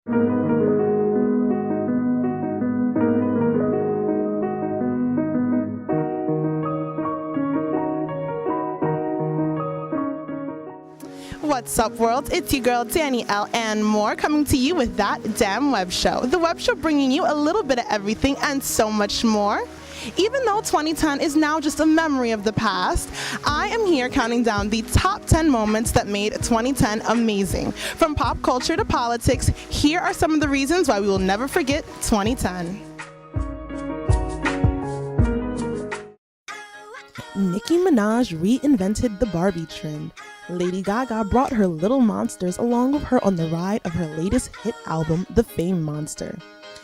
What's up, world? It's your girl Dani Elle and more, coming to you with That Damn Web Show. The Web Show bringing you a little bit of everything and so much more. Even though 2010 is now just a memory of the past, I am here counting down the top 10 moments that made 2010 amazing. From pop culture to politics, here are some of the reasons why we will never forget 2010. Nicki Minaj reinvented the Barbie trend. Lady Gaga brought her little monsters along with her on the ride of her latest hit album, The Fame Monster.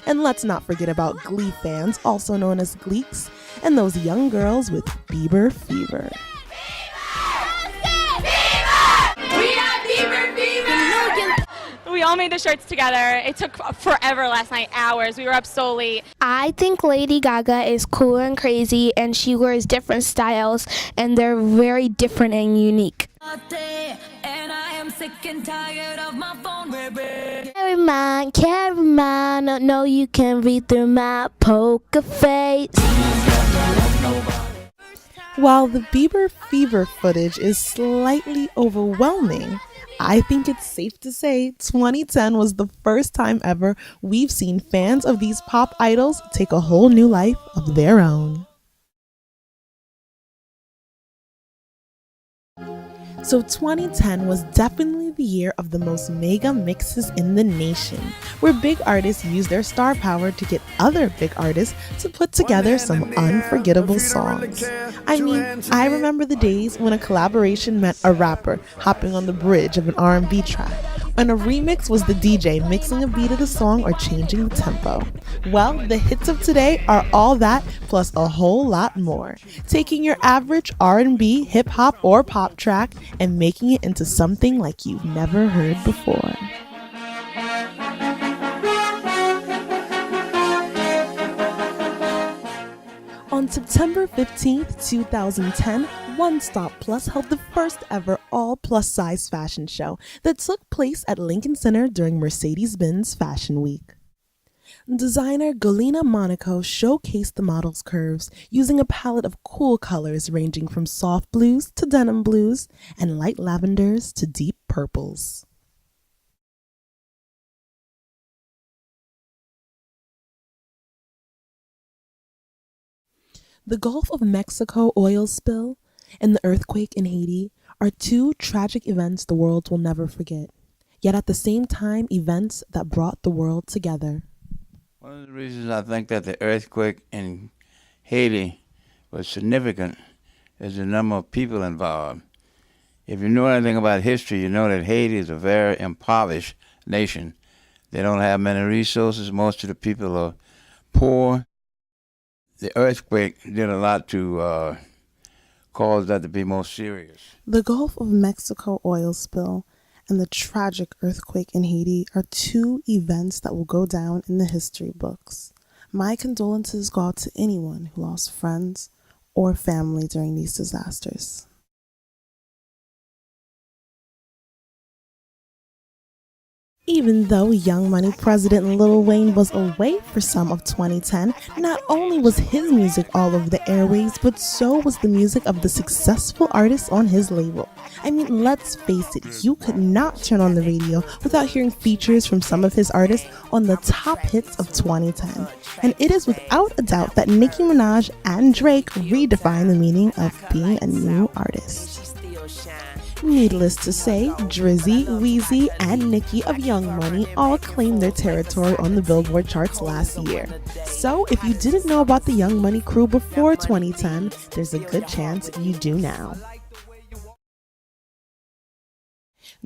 And let's not forget about Glee fans, also known as Gleeks, and those young girls with Bieber fever. We all made the shirts together. It took forever last night, hours. We were up so late. I think Lady Gaga is cool and crazy, and she wears different styles, and they're very different and unique. Carry mine, no you can read through my poker face. While the Bieber fever footage is slightly overwhelming, I think it's safe to say 2010 was the first time ever we've seen fans of these pop idols take a whole new life of their own. So 2010 was definitely the year of the most mega mixes in the nation, where big artists use their star power to get other big artists to put together some unforgettable songs. I mean, I remember the days when a collaboration meant a rapper hopping on the bridge of an R&B track, and a remix was the DJ mixing a beat of the song or changing the tempo. Well, the hits of today are all that plus a whole lot more, taking your average R&B, hip-hop, or pop track and making it into something like you've never heard before. On September 15th, 2010, One Stop Plus held the first ever all plus-size fashion show that took place at Lincoln Center during Mercedes-Benz Fashion Week. Designer Galina Monaco showcased the model's curves using a palette of cool colors ranging from soft blues to denim blues and light lavenders to deep purples. The Gulf of Mexico oil spill and the earthquake in Haiti are two tragic events the world will never forget, yet at the same time events that brought the world together. One of the reasons I think that the earthquake in Haiti was significant is the number of people involved. If you know anything about history, you know that Haiti is a very impoverished nation. They don't have many resources. Most of the people are poor. The earthquake did a lot to cause that to be more serious. The Gulf of Mexico oil spill and the tragic earthquake in Haiti are two events that will go down in the history books. My condolences go out to anyone who lost friends or family during these disasters. Even though Young Money president Lil Wayne was away for some of 2010, not only was his music all over the airwaves, but so was the music of the successful artists on his label. I mean, let's face it, you could not turn on the radio without hearing features from some of his artists on the top hits of 2010. And it is without a doubt that Nicki Minaj and Drake redefined the meaning of being a new artist. Needless to say, Drizzy, Weezy, and Nicki of Young Money all claimed their territory on the Billboard charts last year. So if you didn't know about the Young Money crew before 2010, there's a good chance you do now.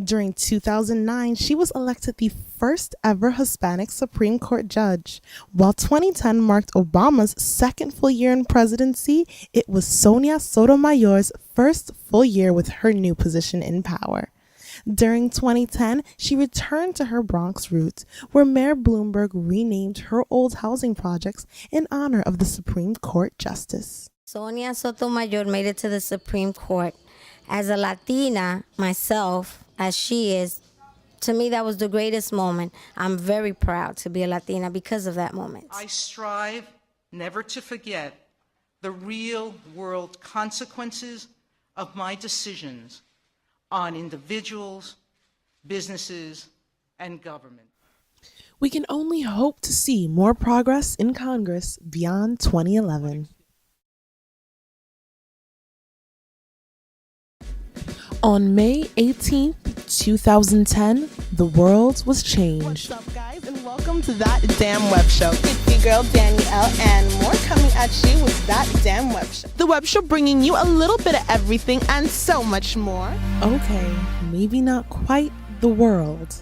During 2009, she was elected the first ever Hispanic Supreme Court judge. While 2010 marked Obama's second full year in presidency, it was Sonia Sotomayor's first full year with her new position in power. During 2010, she returned to her Bronx roots, where Mayor Bloomberg renamed her old housing projects in honor of the Supreme Court justice. Sonia Sotomayor made it to the Supreme Court. As a Latina, myself, as she is, To me, that was the greatest moment. I'm very proud to be a Latina because of that moment. I strive never to forget the real-world consequences of my decisions on individuals, businesses, and government. We can only hope to see more progress in Congress beyond 2011. On May 18th, 2010, the world was changed. What's up, guys, and welcome to That Damn Web Show. It's your girl, Dani Elle, and more coming at you with That Damn Web Show. The Web Show bringing you a little bit of everything and so much more. Okay, maybe not quite the world.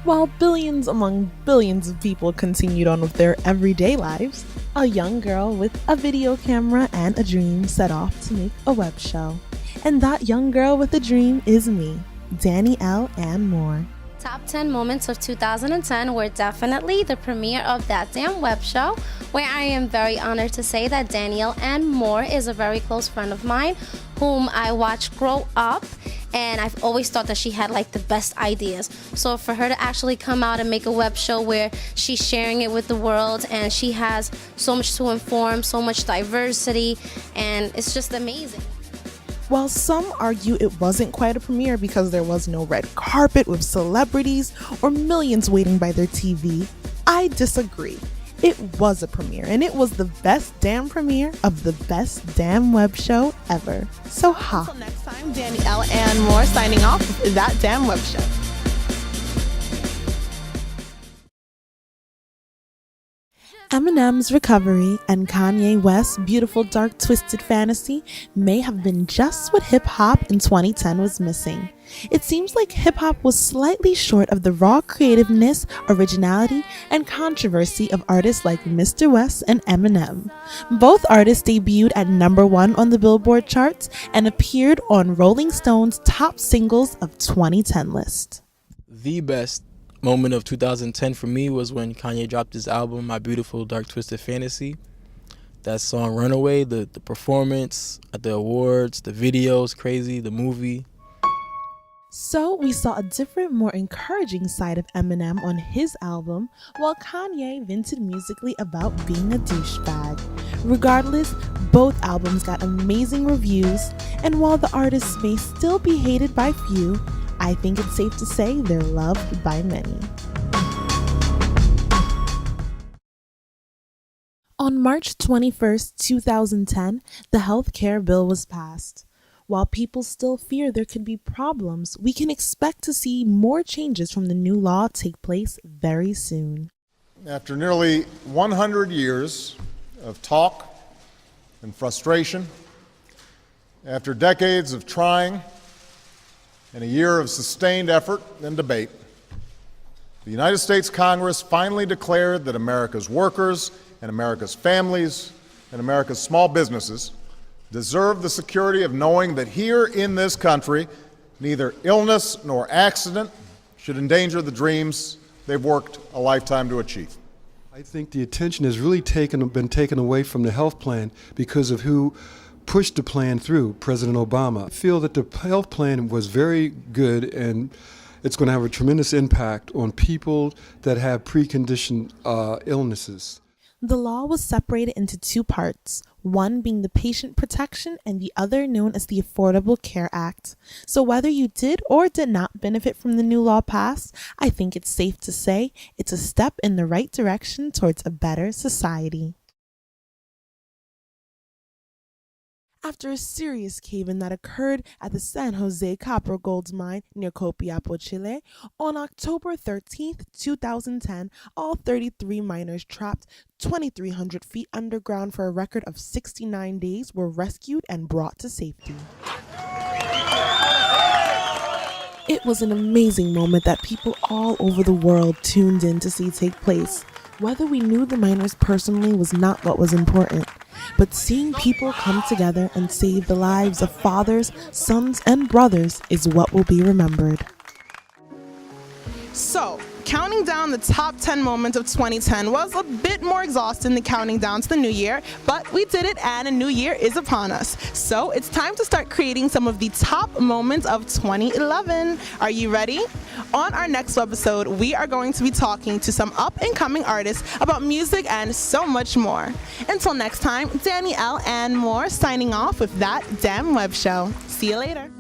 While billions among billions of people continued on with their everyday lives, a young girl with a video camera and a dream set off to make a web show. And that young girl with a dream is me, Dani Elle, and more. Top 10 moments of 2010 were definitely the premiere of That Damn Web Show, where I am very honored to say that Dani Elle and Moore is a very close friend of mine, whom I watched grow up, and I've always thought that she had like the best ideas. So for her to actually come out and make a web show where she's sharing it with the world, and she has so much to inform, so much diversity, and it's just amazing. While some argue it wasn't quite a premiere because there was no red carpet with celebrities or millions waiting by their TV, I disagree. It was a premiere, and it was the best damn premiere of the best damn web show ever. So ha. Until next time, Dani Elle and more signing off with That Damn Web Show. Eminem's Recovery and Kanye West's Beautiful Dark Twisted Fantasy may have been just what hip-hop in 2010 was missing. It seems like hip-hop was slightly short of the raw creativeness, originality, and controversy of artists like Mr. West and Eminem. Both artists debuted at #1 on the Billboard charts and appeared on Rolling Stone's top singles of 2010 list. The best moment of 2010 for me was when Kanye dropped his album, My Beautiful Dark Twisted Fantasy. That song Runaway, the performance at the awards, the videos, crazy, the movie. So we saw a different, more encouraging side of Eminem on his album, while Kanye vented musically about being a douchebag. Regardless, both albums got amazing reviews, and while the artists may still be hated by few, I think it's safe to say they're loved by many. On March 21st, 2010, the health care bill was passed. While people still fear there could be problems, we can expect to see more changes from the new law take place very soon. After nearly 100 years of talk and frustration, after decades of trying, and a year of sustained effort and debate, the United States Congress finally declared that America's workers and America's families and America's small businesses deserve the security of knowing that here in this country, neither illness nor accident should endanger the dreams they've worked a lifetime to achieve. I think the attention has really been taken away from the health plan because of who pushed the plan through, President Obama. I feel that the health plan was very good, and it's going to have a tremendous impact on people that have preconditioned illnesses. The law was separated into two parts, one being the patient protection and the other known as the Affordable Care Act. So whether you did or did not benefit from the new law passed, I think it's safe to say it's a step in the right direction towards a better society. After a serious cave-in that occurred at the San Jose Copper Gold Mine near Copiapo, Chile, on October 13th, 2010, all 33 miners trapped 2,300 feet underground for a record of 69 days were rescued and brought to safety. It was an amazing moment that people all over the world tuned in to see take place. Whether we knew the miners personally was not what was important, but seeing people come together and save the lives of fathers, sons, and brothers is what will be remembered. So, counting down the top 10 moments of 2010 was a bit more exhausting than counting down to the new year, but we did it and a new year is upon us. So it's time to start creating some of the top moments of 2011. Are you ready? On our next webisode, we are going to be talking to some up-and-coming artists about music and so much more. Until next time, Dani Elle and more signing off with That Damn Web Show. See you later.